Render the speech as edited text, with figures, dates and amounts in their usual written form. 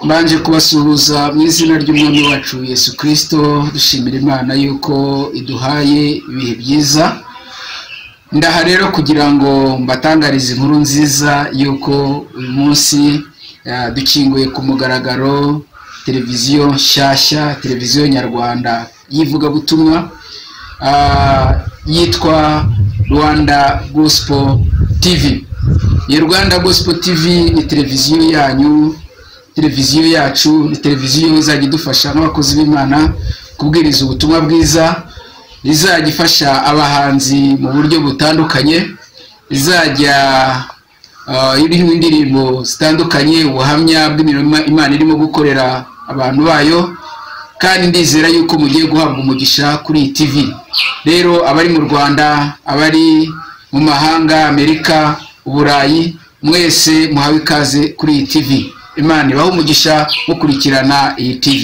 Mbanje kubasuhuza mu izina ry'umwami wacu Yesu Kristo, dushimira Imana yuko iduhaye ibihe byiza. Ndaha rero kugira ngo mbatangarize inkuru nziza yuko uyu munsi dukinguye ku mugaragaro televiziyo nshyashya, televiziyo nyarwanda yivuga butumwa yitwa Rwanda Gospel TV. Iyi Rwanda Gospel TV ni televiziyo yanyu, televiziyo yacu, ni televiziyo izajya idufasha n'abakozi b'Imana kubwiriza ubutumwa bwiza, izajya ifasha abahanzi mu buryo butandukanye, izajya iriho indirimbo zitandukanye, ubuhamya bw'imirimo Imana irimo gukorera abantu bayo, kandi ndizera yuko mugiye guhabwa umugisha kuri iyi TV. Rero abari mu Rwanda, abari mu mahanga, Amerika, Uburayi, mwese muhawe ikaze kuri iyi TV. Imana ibahe umugisha mukurikirana iyi TV.